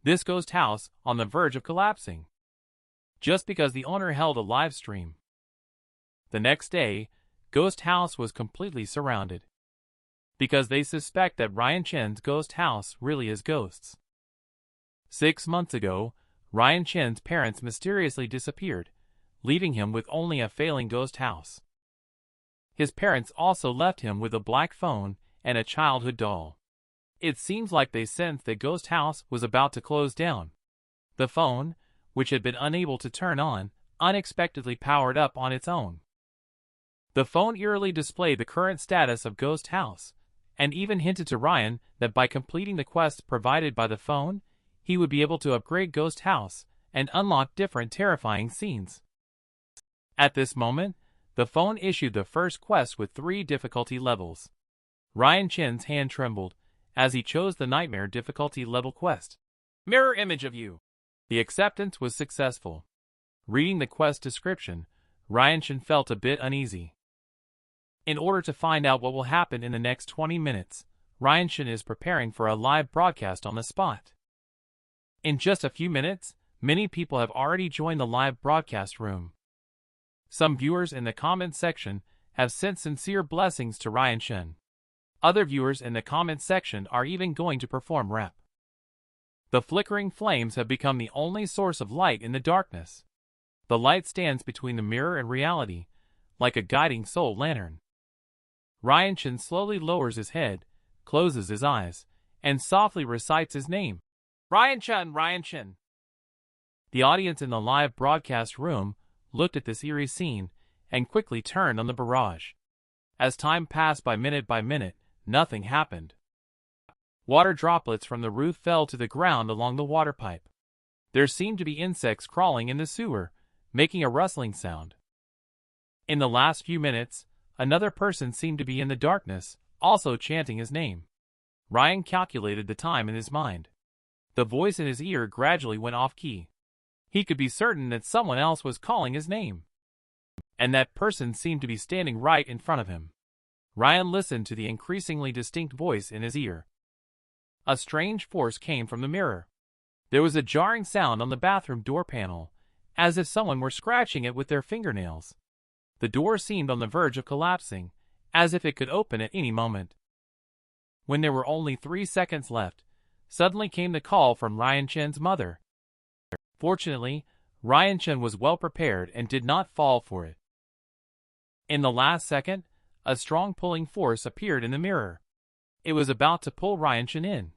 this ghost house on the verge of collapsing, just because the owner held a live stream. The next day, Ghost House was completely surrounded, because they suspect that Ryan Chen's ghost house really is ghosts. 6 months ago, Ryan Chen's parents mysteriously disappeared, leaving him with only a failing ghost house. His parents also left him with a black phone and a childhood doll. It seems like they sensed that ghost house was about to close down. The phone, which had been unable to turn on, unexpectedly powered up on its own. The phone eerily displayed the current status of Ghost House, and even hinted to Ryan that by completing the quests provided by the phone, he would be able to upgrade Ghost House and unlock different terrifying scenes. At this moment, the phone issued the first quest with 3 difficulty levels. Ryan Chen's hand trembled as he chose the Nightmare difficulty level quest. Mirror image of you. The acceptance was successful. Reading the quest description, Ryan Chen felt a bit uneasy. In order to find out what will happen in the next 20 minutes, Ryan Chen is preparing for a live broadcast on the spot. In just a few minutes, many people have already joined the live broadcast room. Some viewers in the comments section have sent sincere blessings to Ryan Chen. Other viewers in the comments section are even going to perform rap. The flickering flames have become the only source of light in the darkness. The light stands between the mirror and reality, like a guiding soul lantern. Ryan Chen slowly lowers his head, closes his eyes, and softly recites his name. Ryan Chen, Ryan Chen. The audience in the live broadcast room looked at this eerie scene and quickly turned on the barrage. As time passed by minute, nothing happened. Water droplets from the roof fell to the ground along the water pipe. There seemed to be insects crawling in the sewer, making a rustling sound. In the last few minutes, another person seemed to be in the darkness, also chanting his name. Ryan calculated the time in his mind. The voice in his ear gradually went off key. He could be certain that someone else was calling his name, and that person seemed to be standing right in front of him. Ryan listened to the increasingly distinct voice in his ear. A strange force came from the mirror. There was a jarring sound on the bathroom door panel, as if someone were scratching it with their fingernails. The door seemed on the verge of collapsing, as if it could open at any moment. When there were only 3 seconds left, suddenly came the call from Ryan Chen's mother. Fortunately, Ryan Chen was well prepared and did not fall for it. In the last second, a strong pulling force appeared in the mirror. It was about to pull Ryan Chen in.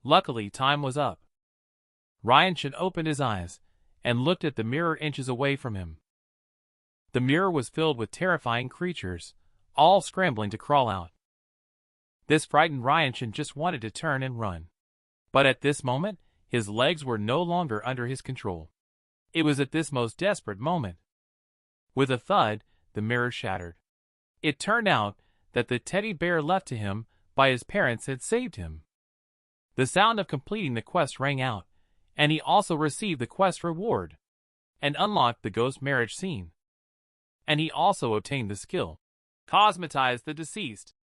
Luckily, time was up. Ryan Chen opened his eyes and looked at the mirror inches away from him. The mirror was filled with terrifying creatures, all scrambling to crawl out. This frightened Ryan Chen just wanted to turn and run. But at this moment, his legs were no longer under his control. It was at this most desperate moment. With a thud, the mirror shattered. It turned out that the teddy bear left to him by his parents had saved him. The sound of completing the quest rang out, and he also received the quest reward, and unlocked the ghost marriage scene. And he also obtained the skill, Cosmetize the Deceased.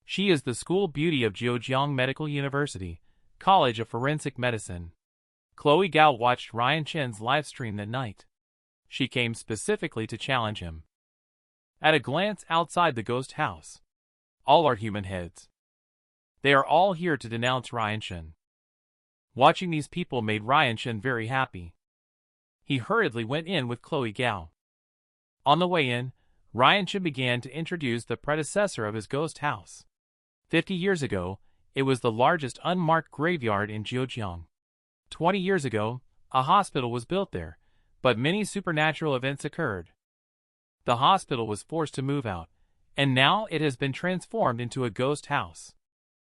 She is the school beauty of Zhejiang Medical University, College of Forensic Medicine. Chloe Gao watched Ryan Chen's livestream that night. She came specifically to challenge him. At a glance outside the ghost house, all are human heads. They are all here to denounce Ryan Chen. Watching these people made Ryan Chen very happy. He hurriedly went in with Chloe Gao. On the way in, Ryan Chen began to introduce the predecessor of his ghost house. 50 years ago, it was the largest unmarked graveyard in Zhejiang. 20 years ago, a hospital was built there, but many supernatural events occurred. The hospital was forced to move out, and now it has been transformed into a ghost house.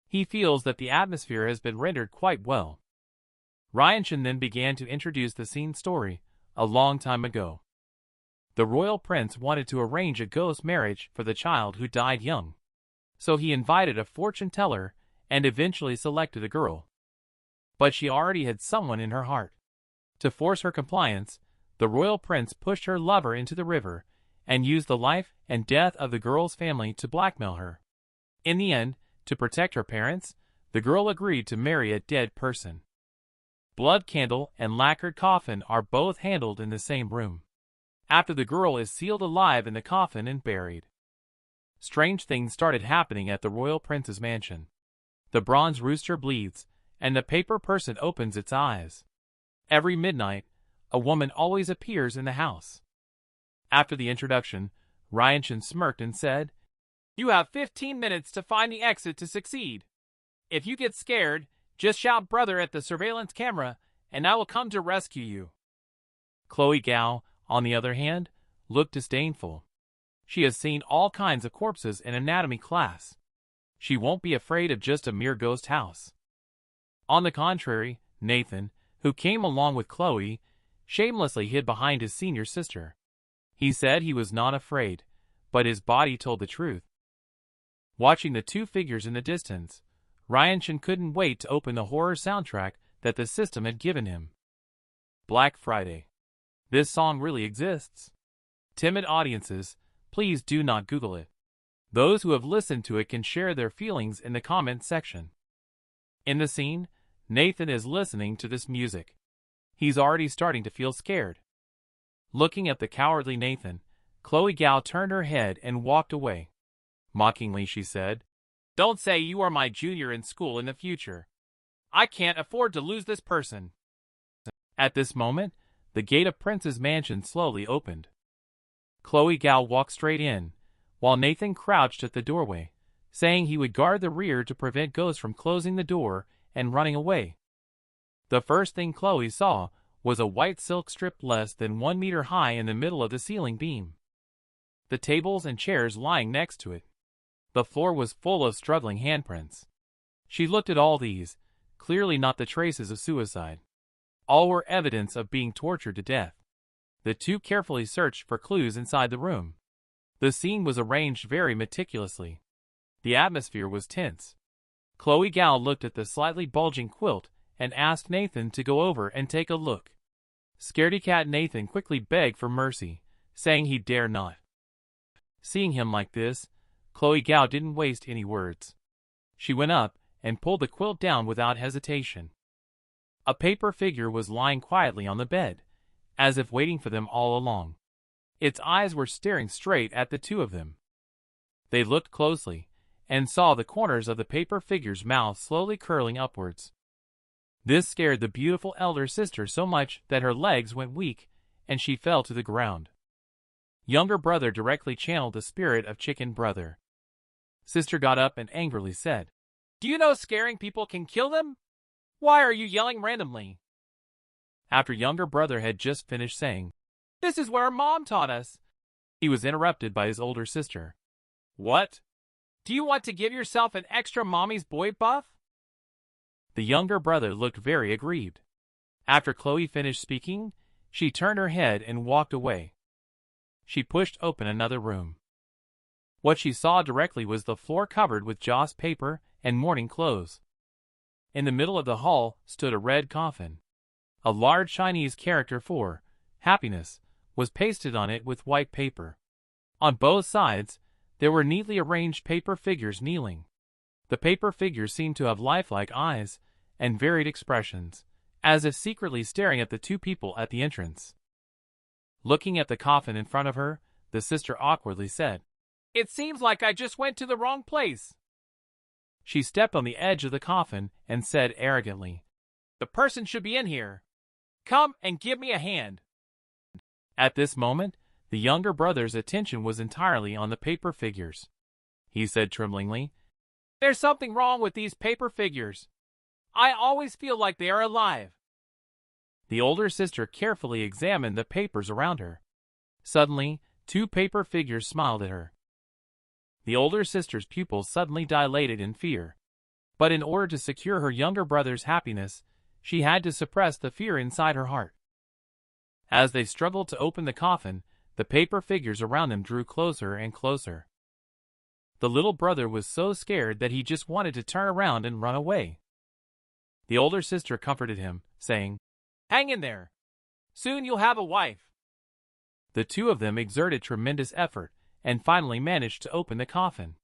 He feels that the atmosphere has been rendered quite well. Ryan Chen then began to introduce the scene story, a long time ago. The royal prince wanted to arrange a ghost marriage for the child who died young. So he invited a fortune teller and eventually selected a girl. But she already had someone in her heart. To force her compliance, the royal prince pushed her lover into the river and used the life and death of the girl's family to blackmail her. In the end, to protect her parents, the girl agreed to marry a dead person. blood candle and lacquered coffin are both handled in the same room. After the girl is sealed alive in the coffin and buried, strange things started happening at the royal prince's mansion. The bronze rooster bleeds, and the paper person opens its eyes. Every midnight, a woman always appears in the house. After the introduction, Ryan Chen smirked and said, "You have 15 minutes to find the exit to succeed. If you get scared, just shout 'brother' at the surveillance camera, and I will come to rescue you." Chloe Gao, on the other hand, looked disdainful. She has seen all kinds of corpses in anatomy class. She won't be afraid of just a mere ghost house. On the contrary, Nathan, who came along with Chloe, shamelessly hid behind his senior sister. He said he was not afraid, but his body told the truth. Watching the two figures in the distance, Ryan Chen couldn't wait to open the horror soundtrack that the system had given him. Black Friday. This song really exists. Timid audiences, please do not Google it. Those who have listened to it can share their feelings in the comment section. In the scene, Nathan is listening to this music. He's already starting to feel scared. Looking at the cowardly Nathan, Chloe Gao turned her head and walked away. Mockingly she said, "Don't say you are my junior in school in the future. I can't afford to lose this person." At this moment, the gate of Prince's mansion slowly opened. Chloe Gao walked straight in, while Nathan crouched at the doorway, saying he would guard the rear to prevent ghosts from closing the door and running away. The first thing Chloe saw was a white silk strip less than 1 meter high in the middle of the ceiling beam. The tables and chairs lying next to it. The floor was full of struggling handprints. She looked at all these, clearly not the traces of suicide. All were evidence of being tortured to death. The two carefully searched for clues inside the room. The scene was arranged very meticulously. The atmosphere was tense. Chloe Gao looked at the slightly bulging quilt and asked Nathan to go over and take a look. Scaredy-cat Nathan quickly begged for mercy, saying he dare not. Seeing him like this, Chloe Gao didn't waste any words. She went up and pulled the quilt down without hesitation. A paper figure was lying quietly on the bed, as if waiting for them all along. Its eyes were staring straight at the two of them. They looked closely, and saw the corners of the paper figure's mouth slowly curling upwards. This scared the beautiful elder sister so much that her legs went weak, and she fell to the ground. Younger brother directly channeled the spirit of chicken brother. Sister got up and angrily said, "Do you know scaring people can kill them? Why are you yelling randomly?" After younger brother had just finished saying, "This is what our mom taught us," he was interrupted by his older sister. "What? Do you want to give yourself an extra mommy's boy buff?" The younger brother looked very aggrieved. After Chloe finished speaking, she turned her head and walked away. She pushed open another room. What she saw directly was the floor covered with joss paper and mourning clothes. In the middle of the hall stood a red coffin. A large Chinese character for happiness was pasted on it with white paper. On both sides, there were neatly arranged paper figures kneeling. The paper figures seemed to have lifelike eyes and varied expressions, as if secretly staring at the two people at the entrance. Looking at the coffin in front of her, the sister awkwardly said, "It seems like I just went to the wrong place." She stepped on the edge of the coffin and said arrogantly, "The person should be in here. Come and give me a hand." At this moment, the younger brother's attention was entirely on the paper figures. He said tremblingly, "There's something wrong with these paper figures. I always feel like they are alive." The older sister carefully examined the papers around her. Suddenly, two paper figures smiled at her. The older sister's pupils suddenly dilated in fear. But in order to secure her younger brother's happiness, she had to suppress the fear inside her heart. As they struggled to open the coffin, the paper figures around them drew closer and closer. The little brother was so scared that he just wanted to turn around and run away. The older sister comforted him, saying, "Hang in there. Soon you'll have a wife." The two of them exerted tremendous effort and finally managed to open the coffin.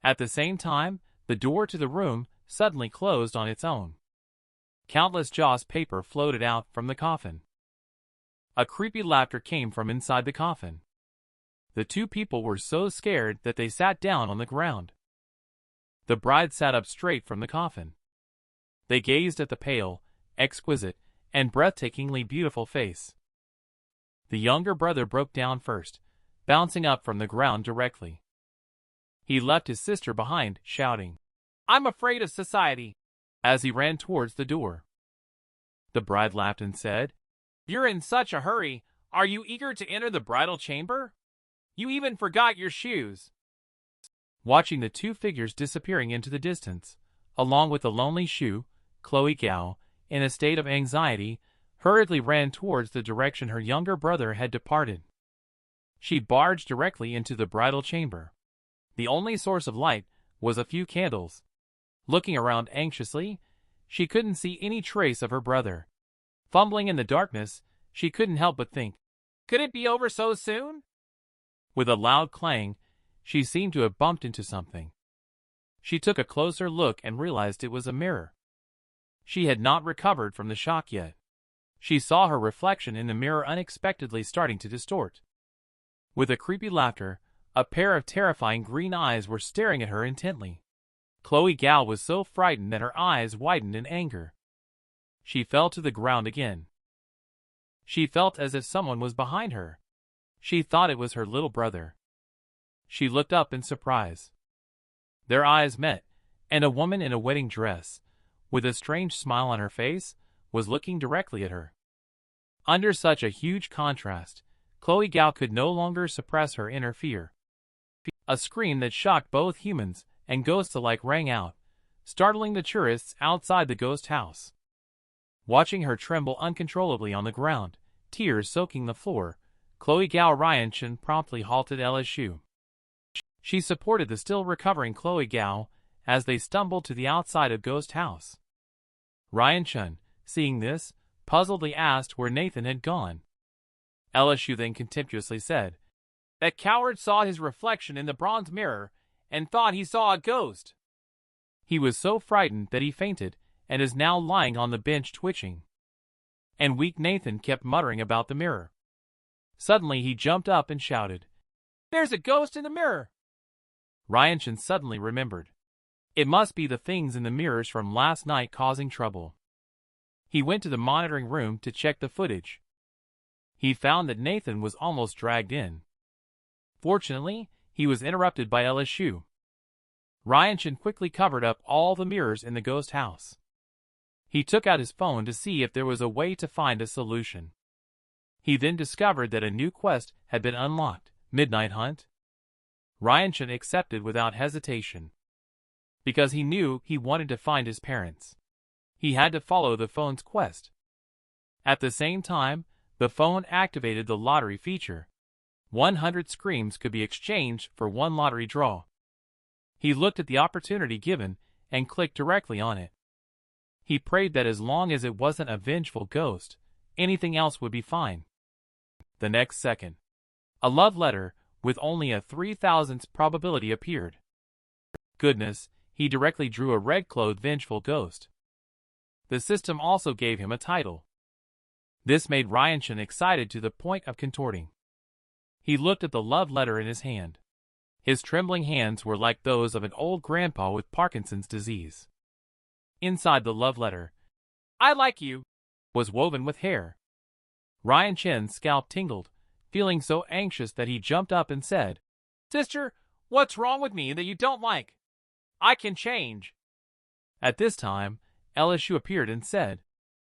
At the same time, the door to the room suddenly closed on its own. countless jaws paper floated out from the coffin. A creepy laughter came from inside the coffin. The two people were so scared that they sat down on the ground. The bride sat up straight from the coffin. They gazed at the pale, exquisite, and breathtakingly beautiful face. The younger brother broke down first, bouncing up from the ground directly. He left his sister behind, shouting, "I'm afraid of society," as he ran towards the door. The bride laughed and said, "You're in such a hurry. Are you eager to enter the bridal chamber? You even forgot your shoes." Watching the two figures disappearing into the distance, along with the lonely Shu, Chloe Gao, in a state of anxiety, hurriedly ran towards the direction her younger brother had departed. She barged directly into the bridal chamber. The only source of light was a few candles. Looking around anxiously, she couldn't see any trace of her brother. Fumbling in the darkness, she couldn't help but think, could it be over so soon? With a loud clang, she seemed to have bumped into something. She took a closer look and realized it was a mirror. She had not recovered from the shock yet. She saw her reflection in the mirror unexpectedly starting to distort. With a creepy laughter, a pair of terrifying green eyes were staring at her intently. Chloe Gao was so frightened that her eyes widened in anger. She fell to the ground again. She felt as if someone was behind her. She thought it was her little brother. She looked up in surprise. Their eyes met, and a woman in a wedding dress, with a strange smile on her face, was looking directly at her. Under such a huge contrast, Chloe Gao could no longer suppress her inner fear. A scream that shocked both humans and ghosts alike rang out, startling the tourists outside the ghost house. Watching her tremble uncontrollably on the ground, tears soaking the floor, Chloe Gao Ryan Chen promptly halted LSU. She supported the still recovering Chloe Gao as they stumbled to the outside of Ghost House. Ryan Chen, seeing this, puzzledly asked where Nathan had gone. LSU then contemptuously said, "That coward saw his reflection in the bronze mirror and thought he saw a ghost. He was so frightened that he fainted and is now lying on the bench twitching." And weak Nathan kept muttering about the mirror. Suddenly he jumped up and shouted, "There's a ghost in the mirror!" Ryan Chen suddenly remembered. It must be the things in the mirrors from last night causing trouble. He went to the monitoring room to check the footage. He found that Nathan was almost dragged in. Fortunately, he was interrupted by LSU. Ryan Chen quickly covered up all the mirrors in the ghost house. He took out his phone to see if there was a way to find a solution. He then discovered that a new quest had been unlocked, Midnight Hunt. Ryan Chen accepted without hesitation. Because he knew he wanted to find his parents. He had to follow the phone's quest. At the same time, the phone activated the lottery feature. 100 screams could be exchanged for one lottery draw. He looked at the opportunity given and clicked directly on it. He prayed that as long as it wasn't a vengeful ghost, anything else would be fine. The next second, a love letter with only a 3,000th probability appeared. Goodness, he directly drew a red-clothed vengeful ghost. The system also gave him a title. This made Ryan Chen excited to the point of contorting. He looked at the love letter in his hand. His trembling hands were like those of an old grandpa with Parkinson's disease. Inside the love letter, "I like you," was woven with hair. Ryan Chen's scalp tingled, feeling so anxious that he jumped up and said, "Sister, what's wrong with me that you don't like? I can change." At this time, LSU appeared and said,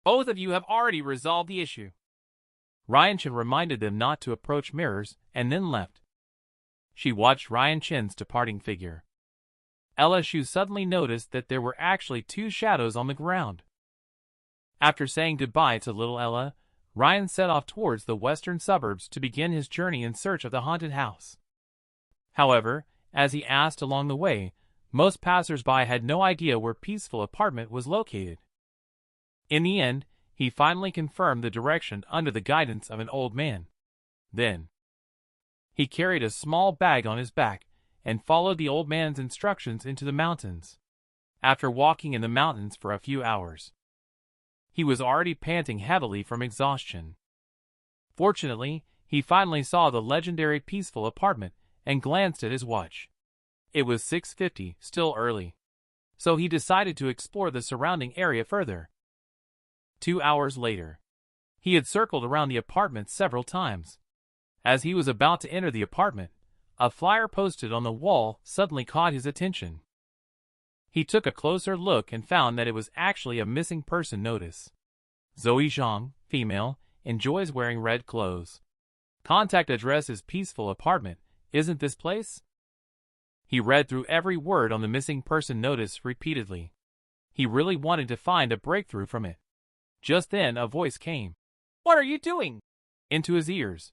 "Both of you have already resolved the issue." Ryan Chen reminded them not to approach mirrors and then left. She watched Ryan Chen's departing figure. LSU suddenly noticed that there were actually two shadows on the ground. After saying goodbye to little Ella, Ryan set off towards the western suburbs to begin his journey in search of the haunted house. However, as he asked along the way, most passers-by had no idea where Peaceful Apartment was located. In the end, he finally confirmed the direction under the guidance of an old man. Then, he carried a small bag on his back and followed the old man's instructions into the mountains. After walking in the mountains for a few hours, He was already panting heavily from exhaustion. Fortunately, he finally saw the legendary peaceful apartment and glanced at his watch. It was 6:50, still early. So he decided to explore the surrounding area further. 2 hours later, he had circled around the apartment several times. As he was about to enter the apartment, a flyer posted on the wall suddenly caught his attention. He took a closer look and found that it was actually a missing person notice. Zoe Zhang, female, enjoys wearing red clothes. Contact address is peaceful apartment, isn't this place? He read through every word on the missing person notice repeatedly. He really wanted to find a breakthrough from it. Just then a voice came. "What are you doing?" into his ears.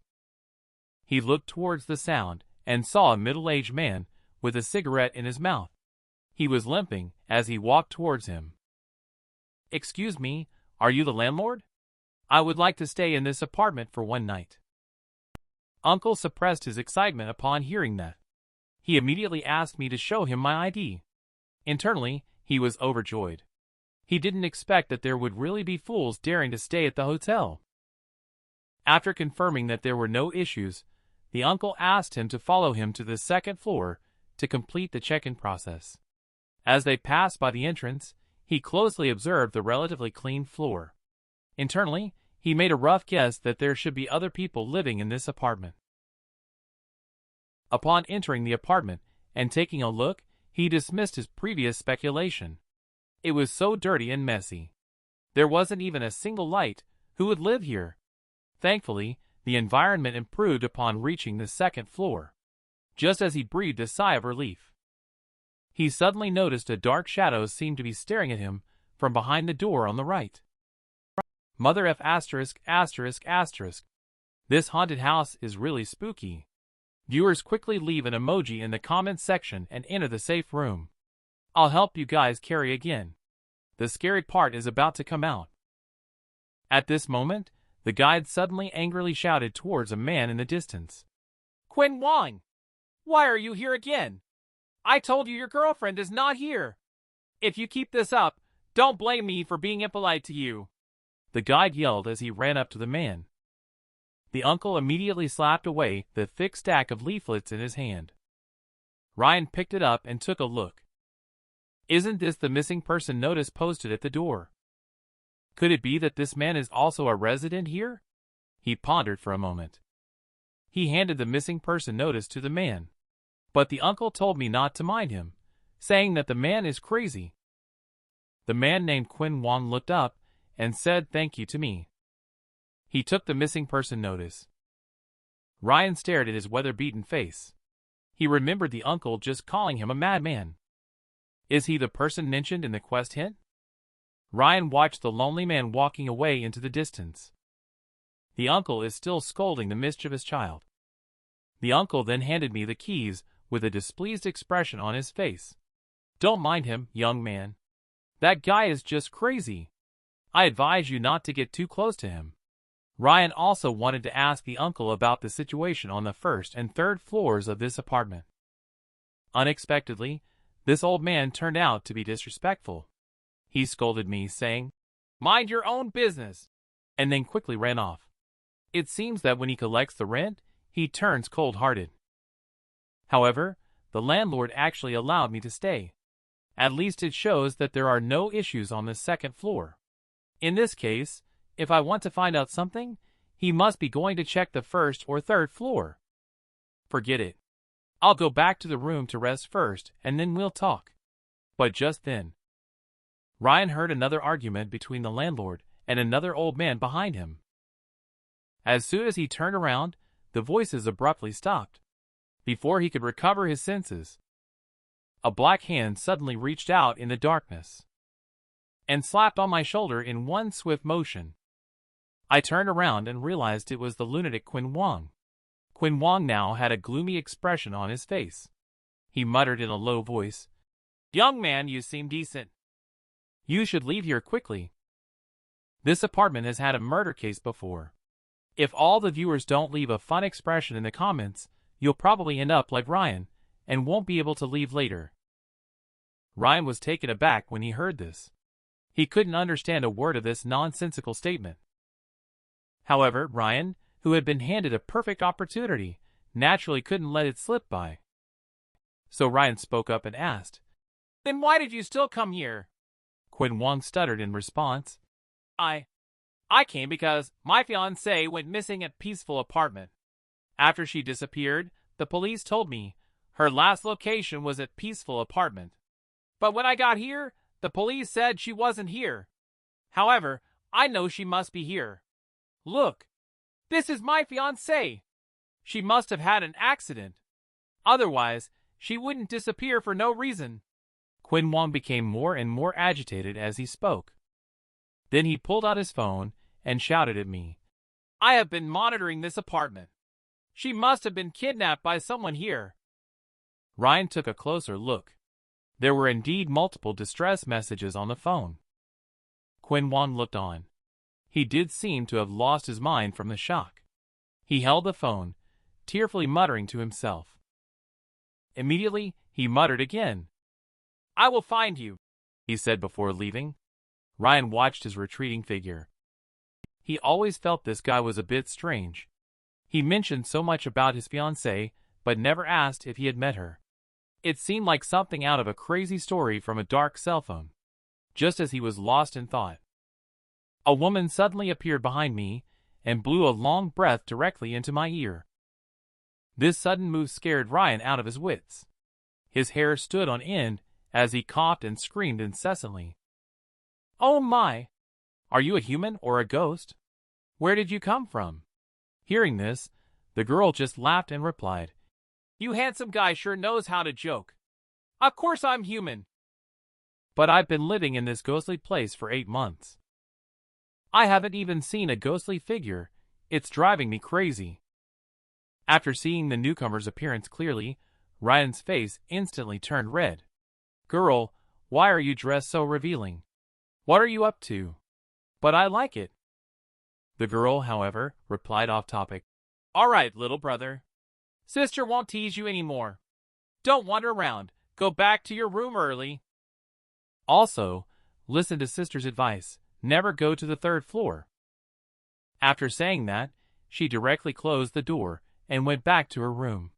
He looked towards the sound and saw a middle-aged man with a cigarette in his mouth. He was limping as he walked towards him. "Excuse me, are you the landlord? I would like to stay in this apartment for one night." Uncle suppressed his excitement upon hearing that. He immediately asked me to show him my ID. Internally, he was overjoyed. He didn't expect that there would really be fools daring to stay at the hotel. After confirming that there were no issues, the uncle asked him to follow him to the second floor to complete the check-in process. As they passed by the entrance, he closely observed the relatively clean floor. Internally, he made a rough guess that there should be other people living in this apartment. Upon entering the apartment and taking a look, he dismissed his previous speculation. It was so dirty and messy. There wasn't even a single light. Who would live here? Thankfully, the environment improved upon reaching the second floor. Just as he breathed a sigh of relief, he suddenly noticed a dark shadow seemed to be staring at him from behind the door on the right. Mother F*******. This haunted house is really spooky. Viewers quickly leave an emoji in the comments section and enter the safe room. I'll help you guys carry again. The scary part is about to come out. At this moment, the guide suddenly angrily shouted towards a man in the distance. "Qin Wang! Why are you here again? I told you your girlfriend is not here. If you keep this up, don't blame me for being impolite to you," the guide yelled as he ran up to the man. The uncle immediately slapped away the thick stack of leaflets in his hand. Ryan picked it up and took a look. Isn't this the missing person notice posted at the door? Could it be that this man is also a resident here? He pondered for a moment. He handed the missing person notice to the man. But the uncle told me not to mind him, saying that the man is crazy. The man named Qin Wang looked up and said thank you to me. He took the missing person notice. Ryan stared at his weather-beaten face. He remembered the uncle just calling him a madman. Is he the person mentioned in the quest hint? Ryan watched the lonely man walking away into the distance. The uncle is still scolding the mischievous child. The uncle then handed me the keys with a displeased expression on his face. Don't mind him, young man. That guy is just crazy. I advise you not to get too close to him. Ryan also wanted to ask the uncle about the situation on the first and third floors of this apartment. Unexpectedly, this old man turned out to be disrespectful. He scolded me, saying, "Mind your own business," and then quickly ran off. It seems that when he collects the rent, he turns cold-hearted. However, the landlord actually allowed me to stay. At least it shows that there are no issues on the second floor. In this case, if I want to find out something, he must be going to check the first or third floor. Forget it. I'll go back to the room to rest first, and then we'll talk. But just then, Ryan heard another argument between the landlord and another old man behind him. As soon as he turned around, the voices abruptly stopped. Before he could recover his senses, a black hand suddenly reached out in the darkness and slapped on my shoulder in one swift motion. I turned around and realized it was the lunatic Qin Wang. Qin Wang now had a gloomy expression on his face. He muttered in a low voice, "Young man, you seem decent. You should leave here quickly. This apartment has had a murder case before. If all the viewers don't leave a fun expression in the comments, you'll probably end up like Ryan and won't be able to leave later." Ryan was taken aback when he heard this. He couldn't understand a word of this nonsensical statement. However, Ryan, who had been handed a perfect opportunity, naturally couldn't let it slip by. So Ryan spoke up and asked, "Then why did you still come here?" Quinn Wong stuttered in response. I came because my fiancée went missing at Peaceful Apartment. After she disappeared, the police told me her last location was at Peaceful Apartment. But when I got here, the police said she wasn't here. However, I know she must be here. Look, this is my fiancée. She must have had an accident. Otherwise, she wouldn't disappear for no reason. Quinn Wong became more and more agitated as he spoke. Then he pulled out his phone and shouted at me, "I have been monitoring this apartment. She must have been kidnapped by someone here." Ryan took a closer look. There were indeed multiple distress messages on the phone. Quinn Wong looked on. He did seem to have lost his mind from the shock. He held the phone, tearfully muttering to himself. Immediately, he muttered again. "I will find you," he said before leaving. Ryan watched his retreating figure. He always felt this guy was a bit strange. He mentioned so much about his fiancée, but never asked if he had met her. It seemed like something out of a crazy story from a dark cell phone. Just as he was lost in thought, a woman suddenly appeared behind me and blew a long breath directly into my ear. This sudden move scared Ryan out of his wits. His hair stood on end as he coughed and screamed incessantly. "Oh my! Are you a human or a ghost? Where did you come from?" Hearing this, the girl just laughed and replied, "You handsome guy sure knows how to joke. Of course I'm human. But I've been living in this ghostly place for 8 months. I haven't even seen a ghostly figure. It's driving me crazy." After seeing the newcomer's appearance clearly, Ryan's face instantly turned red. "Girl, why are you dressed so revealing? What are you up to?" "But I like it." The girl, however, replied off topic. "All right, little brother. Sister won't tease you anymore. Don't wander around. Go back to your room early. Also, listen to sister's advice. Never go to the 3rd floor." After saying that, she directly closed the door and went back to her room.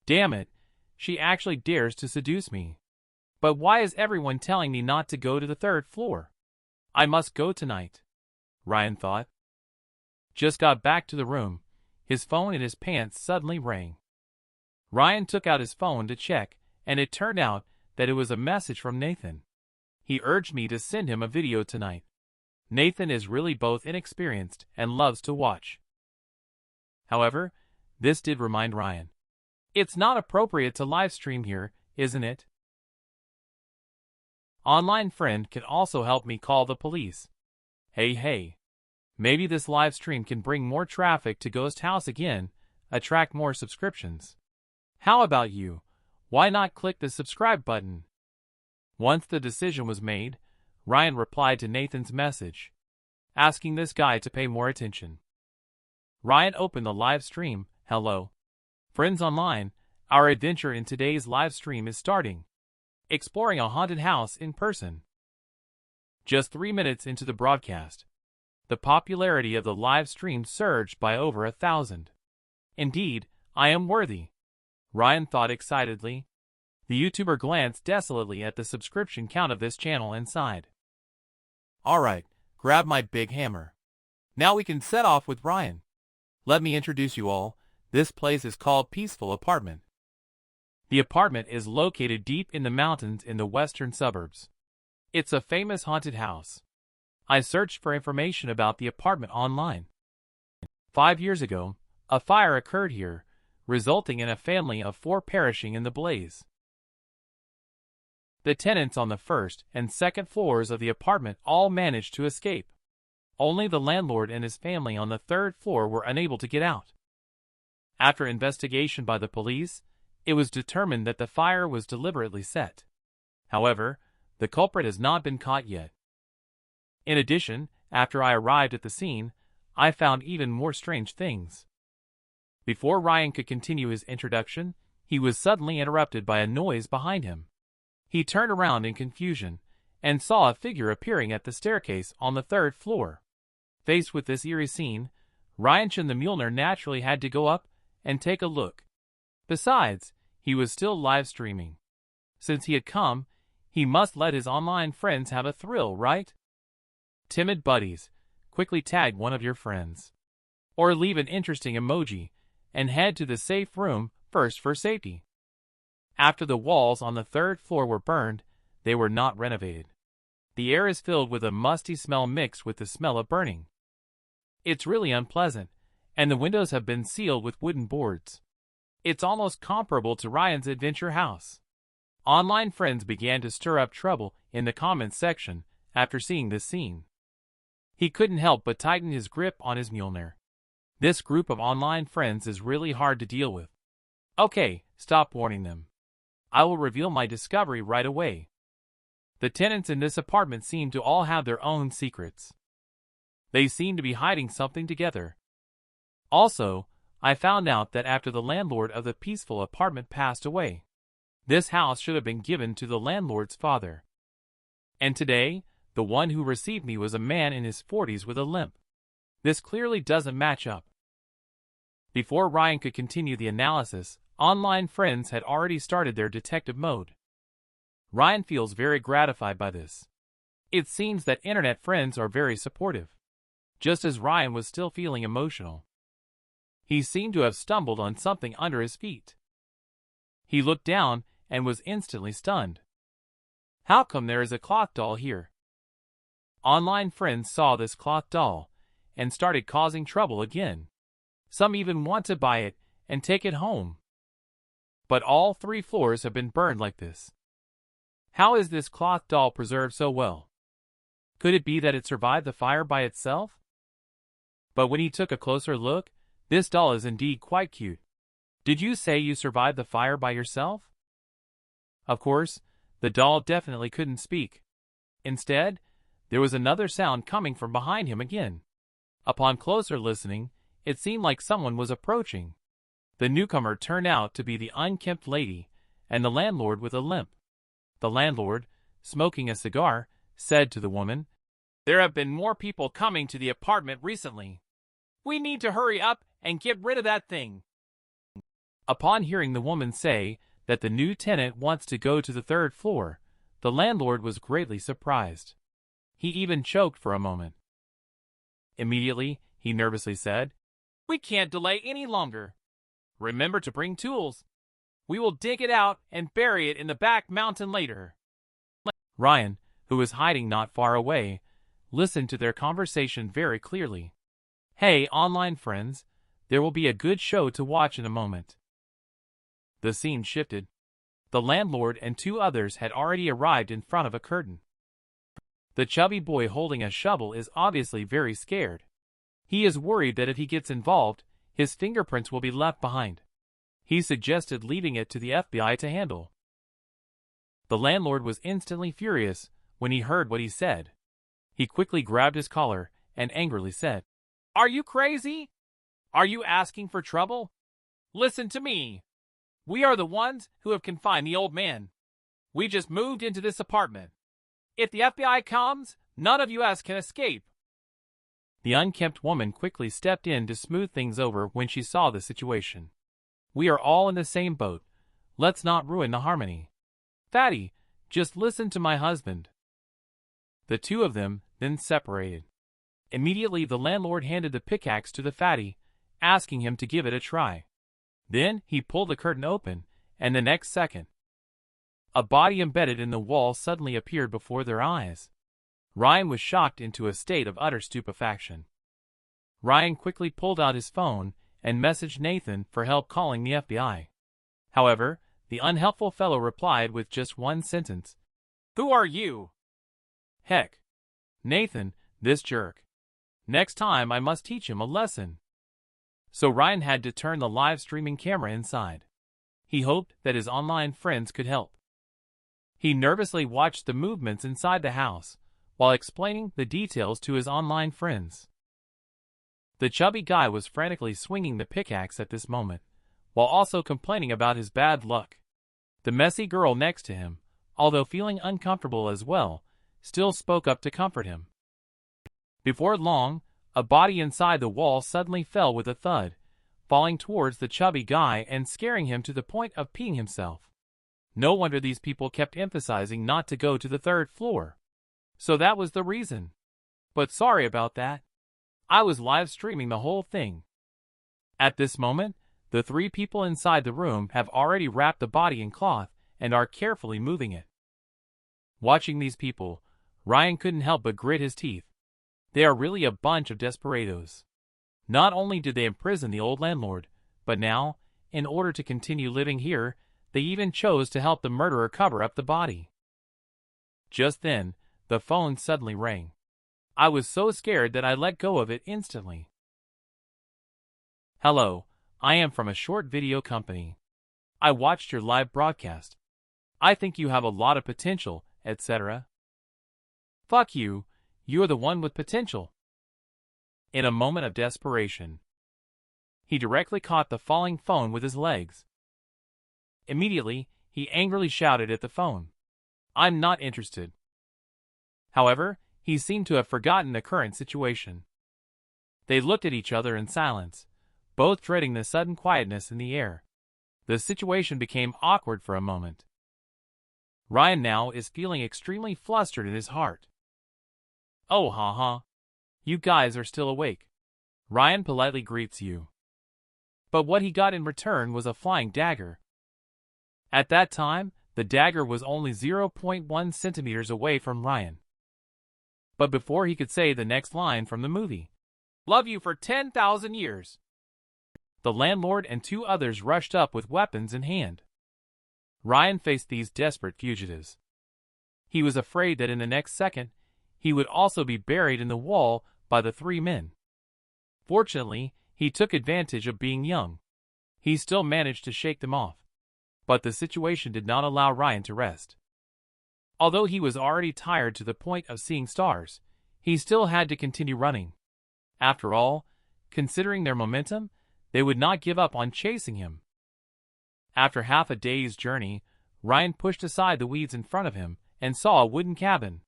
Damn it, she actually dares to seduce me. But why is everyone telling me not to go to the 3rd floor? I must go tonight, Ryan thought. Just got back to the room. His phone in his pants suddenly rang. Ryan took out his phone to check, and it turned out that it was a message from Nathan. He urged me to send him a video tonight. Nathan is really both inexperienced and loves to watch. However, this did remind Ryan. It's not appropriate to live stream here, isn't it? Online friend can also help me call the police. Hey. Maybe this live stream can bring more traffic to Ghost House again, attract more subscriptions. How about you? Why not click the subscribe button? Once the decision was made, Ryan replied to Nathan's message, asking this guy to pay more attention. Ryan opened the live stream. Hello, friends online, our adventure in today's live stream is starting. Exploring a haunted house in person. Just 3 minutes into the broadcast, the popularity of the live stream surged by over 1,000. Indeed, I am worthy, Ryan thought excitedly. The YouTuber glanced desolately at the subscription count of this channel and sighed. Alright, grab my big hammer. Now we can set off with Ryan. Let me introduce you all. This place is called Peaceful Apartment. The apartment is located deep in the mountains in the western suburbs. It's a famous haunted house. I searched for information about the apartment online. 5 years ago, a fire occurred here, resulting in a family of 4 perishing in the blaze. The tenants on the 1st and 2nd floors of the apartment all managed to escape. Only the landlord and his family on the 3rd floor were unable to get out. After investigation by the police, it was determined that the fire was deliberately set. However, the culprit has not been caught yet. In addition, after I arrived at the scene, I found even more strange things. Before Ryan could continue his introduction, he was suddenly interrupted by a noise behind him. He turned around in confusion and saw a figure appearing at the staircase on the 3rd floor. Faced with this eerie scene, Ryan Chen the Mjolnir naturally had to go up and take a look. Besides, he was still live streaming. Since he had come, he must let his online friends have a thrill, right? Timid buddies, quickly tag one of your friends. Or leave an interesting emoji, and head to the safe room first for safety. After the walls on the 3rd floor were burned, they were not renovated. The air is filled with a musty smell mixed with the smell of burning. It's really unpleasant, and the windows have been sealed with wooden boards. It's almost comparable to Ryan's adventure house. Online friends began to stir up trouble in the comments section after seeing this scene. He couldn't help but tighten his grip on his Mjolnir. This group of online friends is really hard to deal with. Okay, stop warning them. I will reveal my discovery right away. The tenants in this apartment seem to all have their own secrets. They seem to be hiding something together. Also, I found out that after the landlord of the peaceful apartment passed away, this house should have been given to the landlord's father. And today, the one who received me was a man in his 40s with a limp. This clearly doesn't match up. Before Ryan could continue the analysis, online friends had already started their detective mode. Ryan feels very gratified by this. It seems that internet friends are very supportive. Just as Ryan was still feeling emotional, he seemed to have stumbled on something under his feet. He looked down and was instantly stunned. How come there is a cloth doll here? Online friends saw this cloth doll and started causing trouble again. Some even want to buy it and take it home. But all 3 floors have been burned like this. How is this cloth doll preserved so well? Could it be that it survived the fire by itself? But when he took a closer look, this doll is indeed quite cute. Did you say you survived the fire by yourself? Of course, the doll definitely couldn't speak. Instead, there was another sound coming from behind him again. Upon closer listening, it seemed like someone was approaching. The newcomer turned out to be the unkempt lady and the landlord with a limp. The landlord, smoking a cigar, said to the woman, "There have been more people coming to the apartment recently. We need to hurry up and get rid of that thing." Upon hearing the woman say that the new tenant wants to go to the 3rd floor, the landlord was greatly surprised. He even choked for a moment. Immediately, he nervously said, "We can't delay any longer. Remember to bring tools. We will dig it out and bury it in the back mountain later." Ryan, who was hiding not far away, listened to their conversation very clearly. Hey, online friends, there will be a good show to watch in a moment. The scene shifted. The landlord and 2 others had already arrived in front of a curtain. The chubby boy holding a shovel is obviously very scared. He is worried that if he gets involved, his fingerprints will be left behind. He suggested leaving it to the FBI to handle. The landlord was instantly furious when he heard what he said. He quickly grabbed his collar and angrily said, "Are you crazy? Are you asking for trouble? Listen to me. We are the ones who have confined the old man. We just moved into this apartment. If the FBI comes, none of you can escape." The unkempt woman quickly stepped in to smooth things over when she saw the situation. "We are all in the same boat. Let's not ruin the harmony. Fatty, just listen to my husband." The 2 of them then separated. Immediately the landlord handed the pickaxe to the fatty, asking him to give it a try. Then he pulled the curtain open, and the next second, a body embedded in the wall suddenly appeared before their eyes. Ryan was shocked into a state of utter stupefaction. Ryan quickly pulled out his phone and messaged Nathan for help calling the FBI. However, the unhelpful fellow replied with just one sentence. "Who are you?" "Heck. Nathan, this jerk. Next time I must teach him a lesson." So Ryan had to turn the live streaming camera inside. He hoped that his online friends could help. He nervously watched the movements inside the house, while explaining the details to his online friends. The chubby guy was frantically swinging the pickaxe at this moment, while also complaining about his bad luck. The messy girl next to him, although feeling uncomfortable as well, still spoke up to comfort him. Before long, a body inside the wall suddenly fell with a thud, falling towards the chubby guy and scaring him to the point of peeing himself. No wonder these people kept emphasizing not to go to the 3rd floor. So that was the reason. But sorry about that. I was live streaming the whole thing. At this moment, the 3 people inside the room have already wrapped the body in cloth and are carefully moving it. Watching these people, Ryan couldn't help but grit his teeth. They are really a bunch of desperados. Not only did they imprison the old landlord, but now, in order to continue living here, they even chose to help the murderer cover up the body. Just then, the phone suddenly rang. I was so scared that I let go of it instantly. Hello, I am from a short video company. I watched your live broadcast. I think you have a lot of potential, etc. Fuck you, you're the one with potential. In a moment of desperation, he directly caught the falling phone with his legs. Immediately, he angrily shouted at the phone, "I'm not interested." However, he seemed to have forgotten the current situation. They looked at each other in silence, both dreading the sudden quietness in the air. The situation became awkward for a moment. Ryan now is feeling extremely flustered in his heart. "Oh haha. You guys are still awake." Ryan politely greets you. But what he got in return was a flying dagger. At that time, the dagger was only 0.1 centimeters away from Ryan. But before he could say the next line from the movie, "Love you for 10,000 years," the landlord and 2 others rushed up with weapons in hand. Ryan faced these desperate fugitives. He was afraid that in the next second, he would also be buried in the wall by the 3 men. Fortunately, he took advantage of being young. He still managed to shake them off. But the situation did not allow Ryan to rest. Although he was already tired to the point of seeing stars, he still had to continue running. After all, considering their momentum, they would not give up on chasing him. After half a day's journey, Ryan pushed aside the weeds in front of him and saw a wooden cabin.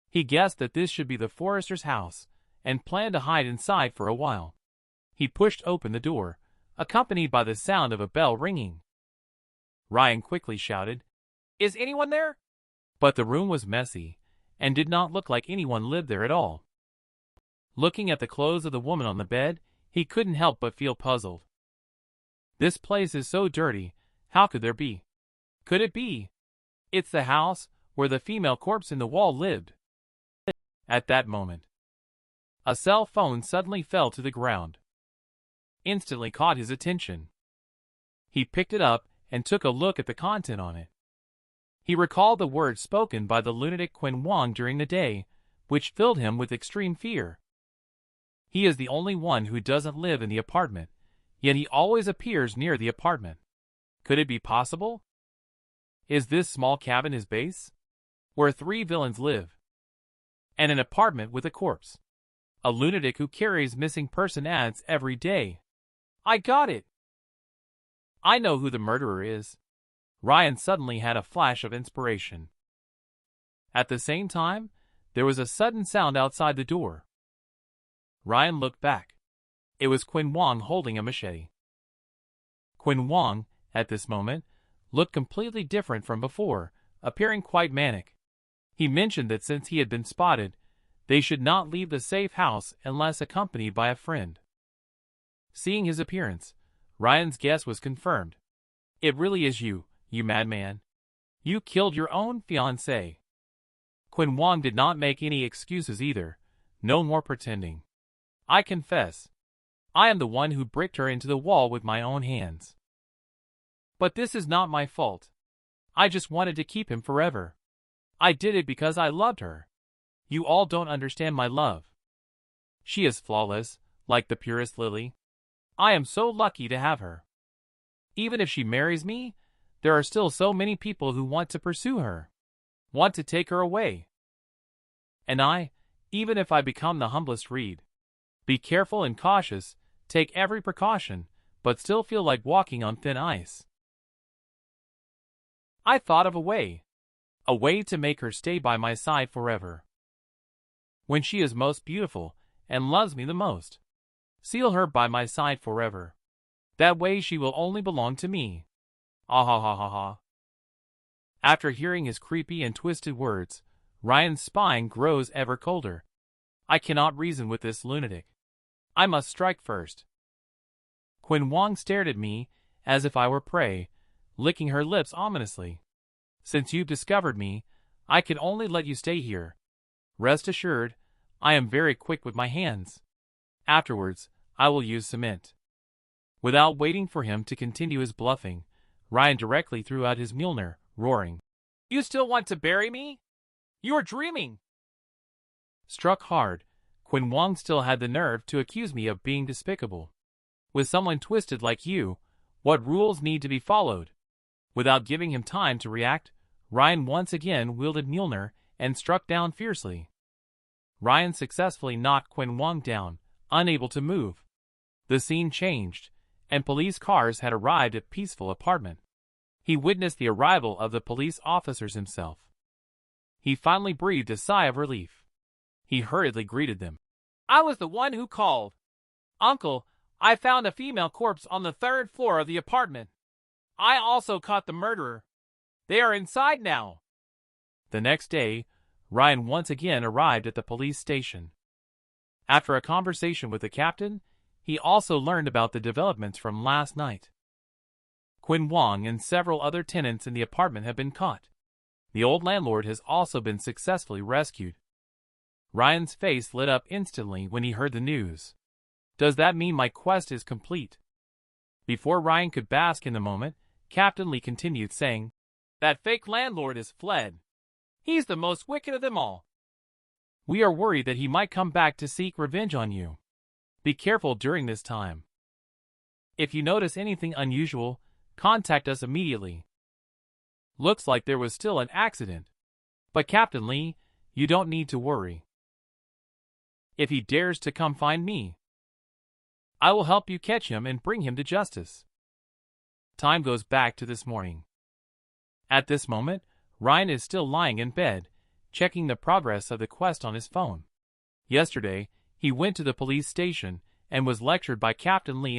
He guessed that this should be the forester's house and planned to hide inside for a while. He pushed open the door, accompanied by the sound of a bell ringing. Ryan quickly shouted, "Is anyone there?" But the room was messy and did not look like anyone lived there at all. Looking at the clothes of the woman on the bed, he couldn't help but feel puzzled. This place is so dirty, how could there be? Could it be? It's the house where the female corpse in the wall lived. At that moment, a cell phone suddenly fell to the ground. Instantly caught his attention. He picked it up and took a look at the content on it. He recalled the words spoken by the lunatic Quen Wang during the day, which filled him with extreme fear. He is the only one who doesn't live in the apartment, yet he always appears near the apartment. Could it be possible? Is this small cabin his base? Where 3 villains live? And an apartment with a corpse. A lunatic who carries missing person ads every day. I got it! I know who the murderer is. Ryan suddenly had a flash of inspiration. At the same time, there was a sudden sound outside the door. Ryan looked back. It was Quen Wang holding a machete. Quen Wang, at this moment, looked completely different from before, appearing quite manic. He mentioned that since he had been spotted, they should not leave the safe house unless accompanied by a friend. Seeing his appearance, Ryan's guess was confirmed. It really is you, you madman. You killed your own fiancée. Quen Wang did not make any excuses either, no more pretending. I confess. I am the one who bricked her into the wall with my own hands. But this is not my fault. I just wanted to keep him forever. I did it because I loved her. You all don't understand my love. She is flawless, like the purest lily. I am so lucky to have her. Even if she marries me, there are still so many people who want to pursue her, want to take her away. And I, even if I become the humblest reed, be careful and cautious, take every precaution, but still feel like walking on thin ice. I thought of a way. A way to make her stay by my side forever. When she is most beautiful and loves me the most. Seal her by my side forever. That way she will only belong to me. Ah ha ha ha ha. After hearing his creepy and twisted words, Ryan's spine grows ever colder. I cannot reason with this lunatic. I must strike first. Quinn Wong stared at me as if I were prey, licking her lips ominously. Since you've discovered me, I can only let you stay here. Rest assured, I am very quick with my hands. Afterwards, I will use cement. Without waiting for him to continue his bluffing, Ryan directly threw out his Mjolnir, roaring, "You still want to bury me? You are dreaming!" Struck hard, Quinn Wong still had the nerve to accuse me of being despicable. With someone twisted like you, what rules need to be followed? Without giving him time to react, Ryan once again wielded Mjolnir and struck down fiercely. Ryan successfully knocked Quinn Wong down, unable to move. The scene changed, and police cars had arrived at peaceful apartment. He witnessed the arrival of the police officers himself. He finally breathed a sigh of relief. He hurriedly greeted them. "I was the one who called. Uncle, I found a female corpse on the 3rd floor of the apartment. I also caught the murderer. They are inside now." The next day, Ryan once again arrived at the police station. After a conversation with the captain, he also learned about the developments from last night. Quinn Wong and several other tenants in the apartment have been caught. The old landlord has also been successfully rescued. Ryan's face lit up instantly when he heard the news. Does that mean my quest is complete? Before Ryan could bask in the moment, Captain Lee continued saying, "That fake landlord is fled. He's the most wicked of them all. We are worried that he might come back to seek revenge on you. Be careful during this time. If you notice anything unusual, contact us immediately." Looks like there was still an accident. But Captain Lee, you don't need to worry. If he dares to come find me, I will help you catch him and bring him to justice. Time goes back to this morning. At this moment, Ryan is still lying in bed, checking the progress of the quest on his phone. Yesterday, he went to the police station and was lectured by Captain Lee